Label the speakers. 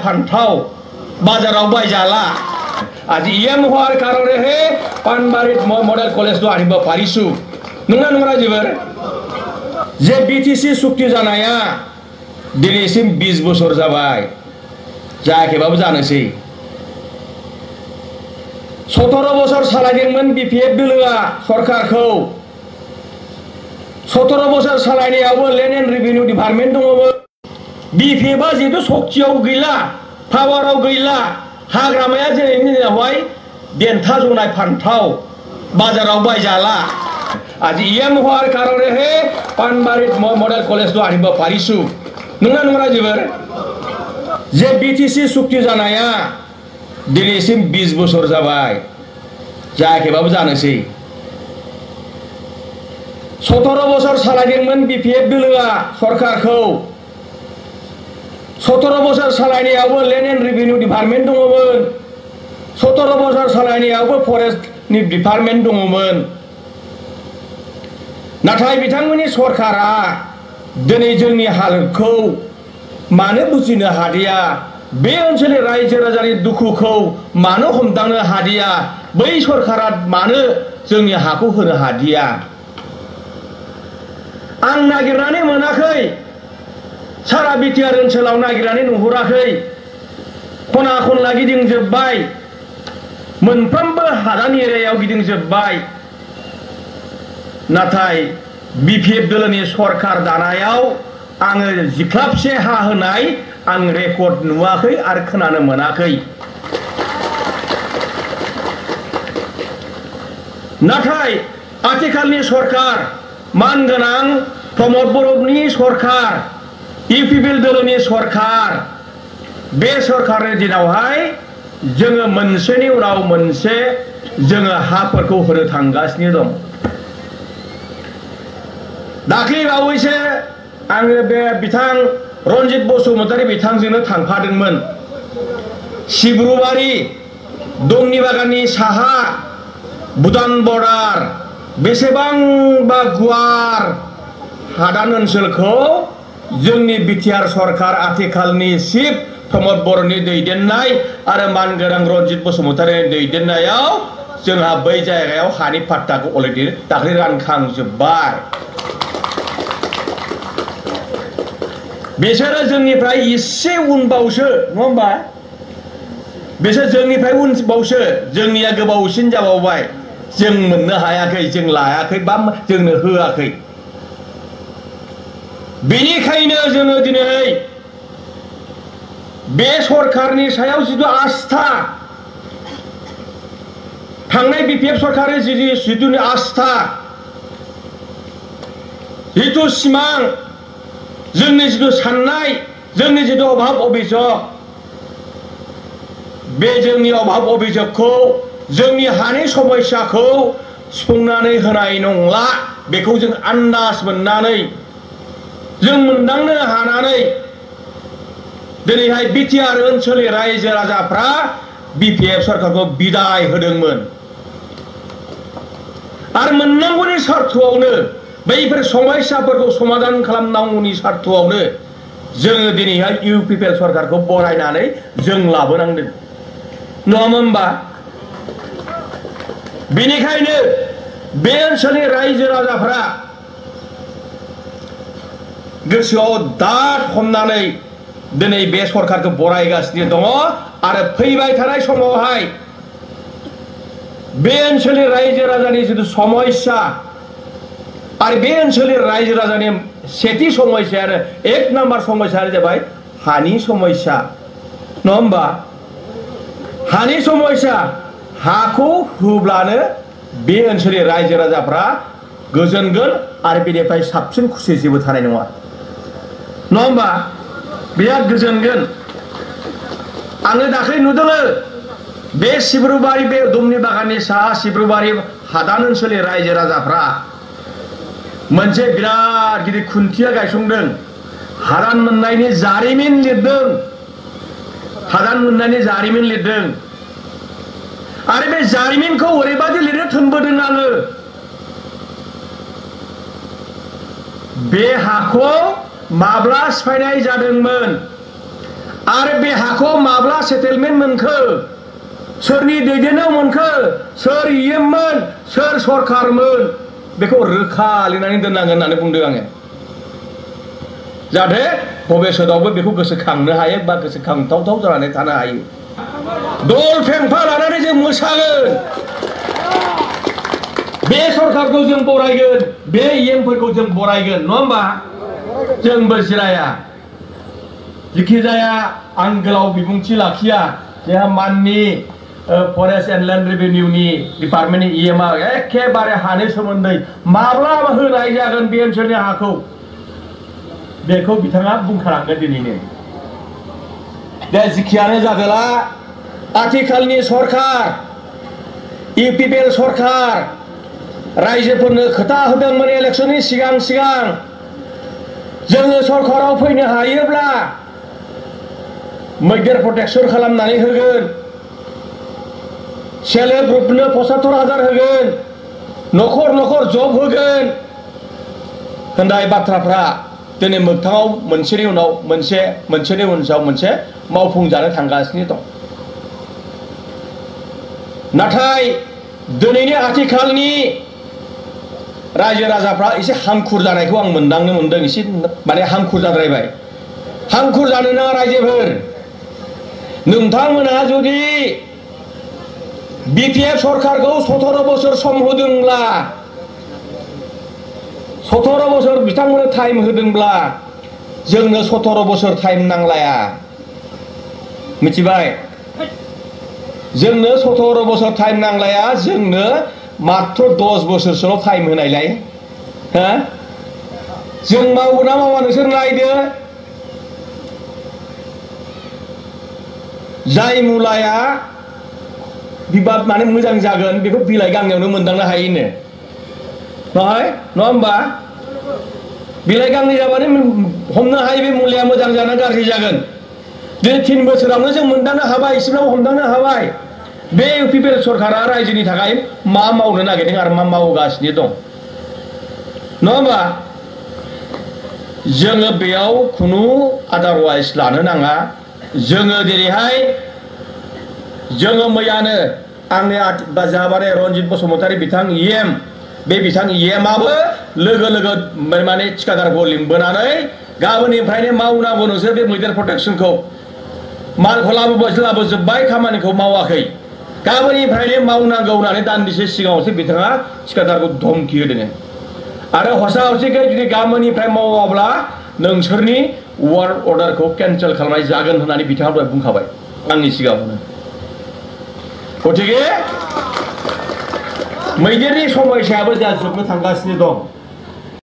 Speaker 1: फान्थाव बाजाराव बायजाला आज इएम हर कारणे हे पानबारि मडेल कलेज दो आरिबा पारिसु नंगना जोबोर जे बीटीसी सुक्ति जानाया दिनैसिम 20 बोसोर जाबाय जायाखैबाबो जानोसै 17 बोसोर सालायदोंमोन बीपीएफ दोलोआ सरकारखौ 17 बोसोर सालायनायावबो लेन्ड एन्ड रेभिनिउ डिपार्टमेन्ट दङमोन बीपीएफआ जिहेतु सक्तियाव गैला पावाराव गैला हाग्रामाया दिनैनि दिनावहाय देन्था जनाय फान्थाव बाजाराव बायजाला आज इएम हर कारणे हे पानबारि मडेल कलेज दो आरिबा पारिसु नंगना जोबोर जे बीटीसी सुक्ति जानाया दिनैसिम 20 बोसोर जाबाय जायाखैबाबो जानोसै 17 बोसोर सालायदोंमोन बीपीएफ दोलोआ सरकारखौ 17 बोसोर सालायनायावबो लेन्ड एन्ड रेभिनिउ डिपार्टमेन्ट दङमोन 17 बोसोर सालायनायावबो फरेस्टनि डिपार्टमेन्ट दङमोन नाथाय बिथांमोननि सरकारा दिनै जोंनि हालोदखौ मानो बुजिनो हादिया बे ओनसोलनि रायजो राजानि दुखुखौ मानो हमदांनो हादिया बै सरकारा मानो जोंनि हाखौ होनो हादिया आं नागिरनानै मोनाखै सारा बिटिआर ओनसोलाव नागिरनानै नुहुराखै खना खनला गिदिंजोब्बाय मोनफ्रोमबो हादान एरियायाव गिदिंजोब्बाय नाथाय बीपीएफ दोलोनि सरकार दानायाव आङो जिख्लाबसे हा होनाय आं रेकर्ड नुवाखै आरो खोनानो मोनाखै नाथाय आथिखालनि सरकार मानगोनां प्रमद बर'नि सरकार इउपिपिएल दोलोनि सरकार बे सरकारनि दिनावहाय जोङो मोनसेनि उनाव मोनसे जोङो हाफोरखौ होनो थांगासिनो दं दाख्लै बावैसो आङो बे बिथां रनजित बसुमतारी बिथांजोंनो थांफादोंमोन सिब्रुबारि दमनि बागाननि साहा भुटान बर्डार बेसेबांबा गुवार हादान ओनसोलखौ जोंनि बिटिआर सरकार आथिखालनि चिफ प्रमद बर'नि दैदेननाय आरो मानगोनां रनजित बसुमतारीनि दैदेननायाव जोंहा बै जायगायाव हानि पाट्टाखौ अलरेडि दाख्लै रानखांजोब्बाय बिसोरो जोंनिफ्राय एसे उनबावसो नङा होमबा बिसोर जोंनिफ्राय उनबावसो जोंनिया गोबावसिन जाबावबाय जों मोननो हायाखै जों लायाखै बा जोंनो होआखै बेनिखायनो जोङो दिनै बे सरकारनि सायाव जिथु आस्था थांनाय बीपीएफ सरकारनि जिथु आस्था जिथु सिमां जोंनि जिथु साननाय जोंनि जिथु अभाब अभियोग बे जोंनि अभाब अभियोगखौ जोंनि हानि समस्याखौ सुफुंनानै होनाय नंला बेखौ जों आन्दाज मोननानै जों मोनदांनो हानानै दिनैहाय बिटिआर ओनसोलनि रायजो राजाफ्रा बीपीएफ सरकारखौ बिदाय होदोंमोन आरो मोननांगौनि सार्थआवनो बैफोर समस्याफोरखौ समाधान खालामनांगौनि सार्थआवनो जोङो दिनैहाय इउपिपिएल सरकारखौ बरायनानै जों लाबोनांदों नङामोन होमबा बेनिखायनो बे ओनसोलनि रायजो राजाफ्रा गोसोआव दाद हमनानै दिनै बे सरकारखौ बरायगासिनो दङ आरो फैबाय थानाय समावहाय बे ओनसोलनि रायजो राजानि जिथु समस्या आरो बे ओनसोलनि रायजो राजानि सेथि समस्यायानो एक नाम्बार समस्यायानो जाबाय हानि समस्या नङा होमबा हानि समस्या हाखौ होब्लानो बे ओनसोलनि रायजो राजाफ्रा गोजोनगोन आरो बेनिफ्राय साबसिन खुसि जेबो थानाय नङा नङा होमबा बिराद गोजोनगोन आङो दाख्लै नुदों बे सिब्रुबारि बे दमनि बागाननि साहा सिब्रुबारि हादान ओनसोलनि रायजो राजाफ्रा मोनसे बिराद गिदिर खुन्थिया गायसंदों हादान मोननायनि जारिमिन लिरदों हादान मोननायनि जारिमिन लिरदों आरो बे जारिमिनखौ ओरैबादि लिरनो थोनबोदों आङो बे हाखौ माब्ला सिफायनाय जादोंमोन आरो बे हाखौ माब्ला सेटेलमेन्ट मोनखो सोरनि दैदेननायाव मोनखो सोर इएममोन सोर सरखारमोन बेखौ रोखा लिरनानै दोननांगोन होननानै बुंदों आङो जाहाथे भबिष्यतआवबो बेखौ गोसोखांनो हायो बा गोसोखांथावथाव जानानै थानो हायो दल फेंफा लानानै जों मोसागोन बे सरखारखौ जों बरायगोन बे इएमफोरखौ जों बरायगोन नङा होमबा जोंबो जिराया जिखि जाया आं गोलाव बिबुंथि लाखिया जोंहा माननि फरेस्ट एन्ड लेन्ड रेभिनिउनि डिपार्टमेन्टनि इएमआ एखेबारे हानि सोमोन्दै माब्ला होनाय जागोन बे ओनसोलनि हाखौ बेखौ बिथाङा बुंखालांगोन दिनैनो दा जिखियानो जादोला आथिखालनि सरखार इउपिपिएल सरखार रायजोफोरनो खोथा होदोंमोन इलेक्शननि सिगां जोङो सरखाराव फैनो हायोब्ला मैदेर प्रटेक्शन खालामनानै होगोन सेल्फ हेल्प ग्रुपनो 75,000 होगोन न'खर न'खर जब होगोन होननाय बाथ्राफ्रा दिनै मोगथाङाव मोनसेनि उनाव मोनसेनि उनाव मोनसे मावफुंजानो थांगासिनो दं नाथाय दिनैनि आथिखालनि रायजो राजाफ्रा एसे हांखुर जानायखौ आं मोनदांनो मोनदों एसे माने हांखुर जाद्रायबाय हांखुर जानो नाङा रायजोफोर नोंथांमोना जुदि बिपिएफ सरकारखौ 17 बोसोर सम होदोंब्ला 17 बोसोर बिथांमोननो टाइम होदोंब्ला जोंनो 17 बोसोर टाइम नांलाया मिथिबाय जोंनो 17 बोसोर टाइम नांलाया जोंनो मात्र 10 बोसोरसोल' टाइम होनायलाय हा जों मावो ना मावा नोंसोर नायदो जाय मुलाया बिबाद माने मोजां जागोन बेखौ बिलाइ गांनैयावनो मोनदांनो हायोनो नङा होमबा बिलाइ गांनै जाबानो हमनो हायो बे मुलाया मोजां जाना गाज्रि जागोन दिनै 3 बोसोरावनो जों मोनदांनो हाबाय एसेब्लाबो हमदांनो हाबाय बे इउपिपिएल सरकारा रायजोनि थाखाय मा मावनो नागिरदों आरो मा मावगासिनो दं नङा होमबा जोङो बेयाव खुनु आदारवाइज लानो नाङा जोङो दिनैहाय जोङो मैयानो आंनि जाबारे रन्जित बसुमतारी बिथां इएम बे बिथां इएमआबो लोगो माने थिखादारखौ लिंबोनानै गाबोननिफ्रायनो मावनांगौ नोंसोर बे मैदेर प्रटेक्शनखौ मालखौ लाबोजोब्बाय खामानिखौ मावाखै गाबोननिफ्रायनो मावनांगौ होननानै दान्दिसे सिगाङावसो बिथाङा थिखादारखौ धमकी होदों आरो हसा हसिखै जुदि गाबोननिफ्राय मावाब्ला नोंसोरनि वार्क अर्डारखौ केन्सेल खालामनाय जागोन होननानै बिथाङा दहाय बुंखाबाय आंनि सिगाङावनो गतिके मैदेरनि समस्यायाबो जा जोबनो थांगासिनो दं